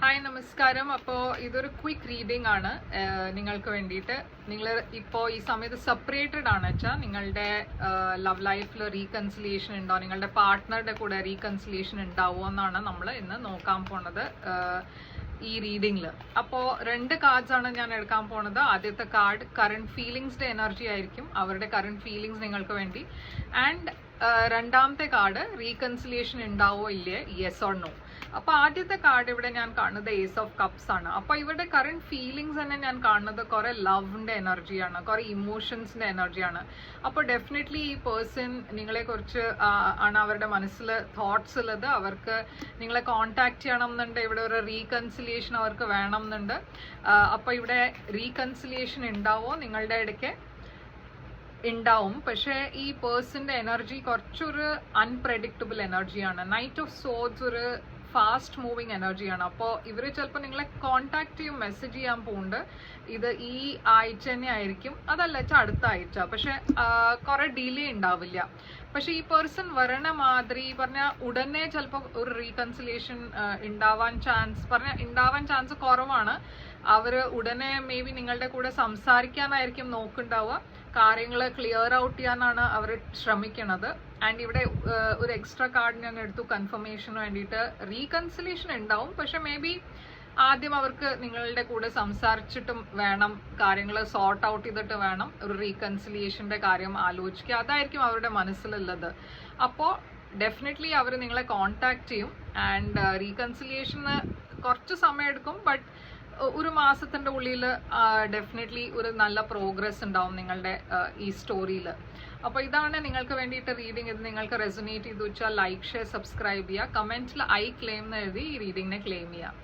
Hi നമസ്കാരം. അപ്പോൾ ഇതൊരു ക്വിക്ക് റീഡിംഗ് ആണ് നിങ്ങൾക്ക് വേണ്ടിയിട്ട്. നിങ്ങൾ ഇപ്പോൾ ഈ സമയത്ത് സെപ്പറേറ്റഡ് ആണ് വെച്ചാൽ നിങ്ങളുടെ ലവ് ലൈഫിൽ റീകൺസിലിയേഷൻ ഉണ്ടോ, നിങ്ങളുടെ പാർട്ട്ണറുടെ കൂടെ റീകൺസിലിയേഷൻ ഉണ്ടാവുമോ എന്നാണ് നമ്മൾ ഇന്ന് നോക്കാൻ പോണത് ഈ റീഡിങ്ങിൽ. അപ്പോൾ 2 കാർഡ്സ് ആണ് ഞാൻ എടുക്കാൻ പോണത്. ആദ്യത്തെ കാർഡ് കറണ്ട് ഫീലിങ്സിന്റെ എനർജി ആയിരിക്കും, അവരുടെ കറണ്ട് ഫീലിങ്സ് നിങ്ങൾക്ക് വേണ്ടി. ആൻഡ് രണ്ടാമത്തെ കാർഡ് റീകൺസിലിയേഷൻ ഉണ്ടാവോ ഇല്ലേ, യെസ് ഓർ നോ. അപ്പൊ ആദ്യത്തെ കാർഡ് ഇവിടെ ഞാൻ കാണുന്നത് ഏസ് ഓഫ് കപ്സ് ആണ്. അപ്പൊ ഇവരുടെ കറണ്ട് ഫീലിങ്സ് തന്നെ ഞാൻ കാണുന്നത് കുറെ ലവിന്റെ എനർജിയാണ്, കുറെ ഇമോഷൻസിന്റെ എനർജിയാണ്. അപ്പൊ ഡെഫിനറ്റ്ലി ഈ പേഴ്സൺ നിങ്ങളെ കുറിച്ച് ആണ് അവരുടെ മനസ്സിൽ തോട്ട്സ് ഉള്ളത്. അവർക്ക് നിങ്ങളെ കോണ്ടാക്ട് ചെയ്യണം എന്നുണ്ട്, ഇവിടെ ഒരു റീകൺസിലിയേഷൻ അവർക്ക് വേണം എന്നുണ്ട്. അപ്പൊ ഇവിടെ റീകൺസിലിയേഷൻ ഉണ്ടാവോ നിങ്ങളുടെ ഇടയ്ക്ക് ഉണ്ടാവും. പക്ഷേ ഈ പേഴ്സന്റെ എനർജി കുറച്ചൊരു അൺപ്രെഡിക്റ്റബിൾ എനർജിയാണ്. നൈറ്റ് ഓഫ് സോഡ്സ് ഒരു ഫാസ്റ്റ് മൂവിങ് എനർജിയാണ്. അപ്പോൾ ഇവർ ചിലപ്പോൾ നിങ്ങളെ കോണ്ടാക്ട് ചെയ്യും, മെസ്സേജ് ചെയ്യാൻ പോകുന്നുണ്ട്. ഇത് ഈ ആഴ്ച തന്നെ ആയിരിക്കും, അതല്ല വെച്ചാൽ അടുത്ത ആഴ്ച. പക്ഷെ കുറെ ഡിലേ ഉണ്ടാവില്ല. പക്ഷെ ഈ പേഴ്സൺ വരണ മാതിരി പറഞ്ഞാൽ ഉടനെ ചിലപ്പോൾ ഒരു റീകൺസിലിയേഷൻ ഉണ്ടാവാൻ ചാൻസ് കുറവാണ്. അവര് ഉടനെ മേ ബി നിങ്ങളുടെ കൂടെ സംസാരിക്കാനായിരിക്കും നോക്കുന്നുണ്ടാവുക, കാര്യങ്ങൾ ക്ലിയർ ഔട്ട് ചെയ്യാനാണ് അവർ ശ്രമിക്കുന്നത്. ആൻഡ് ഇവിടെ ഒരു എക്സ്ട്രാ കാർഡ് ഞാൻ എടുത്തു കൺഫർമേഷന് വേണ്ടിയിട്ട്. റീകൺസിലിയേഷൻ ഉണ്ടാവും, പക്ഷെ മേ ബി ആദ്യം അവർക്ക് നിങ്ങളുടെ കൂടെ സംസാരിച്ചിട്ടും വേണം, കാര്യങ്ങൾ സോർട്ട് ഔട്ട് ചെയ്തിട്ട് വേണം ഒരു റീകൺസിലിയേഷന്റെ കാര്യം ആലോചിക്കുക. അതായിരിക്കും അവരുടെ മനസ്സിലുള്ളത്. അപ്പോൾ ഡെഫിനറ്റ്ലി അവർ നിങ്ങളെ കോണ്ടാക്ട് ചെയ്യും. ആൻഡ് റീകൺസിലിയേഷന് കുറച്ച് സമയം എടുക്കും, ബട്ട് ഒരു മാസത്തിന്റെ ഉള്ളിൽ ഡെഫിനറ്റ്ലി ഒരു നല്ല പ്രോഗ്രസ് ഉണ്ടാവും നിങ്ങളുടെ ഈ സ്റ്റോറിയിൽ. അപ്പോൾ ഇതാണ് നിങ്ങൾക്ക് വേണ്ടിയിട്ട് റീഡിംഗ്. ഇത് നിങ്ങൾക്ക് റെസൊനേറ്റ് ചെയ്തു വെച്ചാൽ ലൈക്ക്, ഷെയർ, സബ്സ്ക്രൈബ് ചെയ്യുക. കമന്റിൽ ഐ ക്ലെയിം എന്ന് എഴുതി ഈ റീഡിങ്ങിനെ ക്ലെയിം ചെയ്യുക.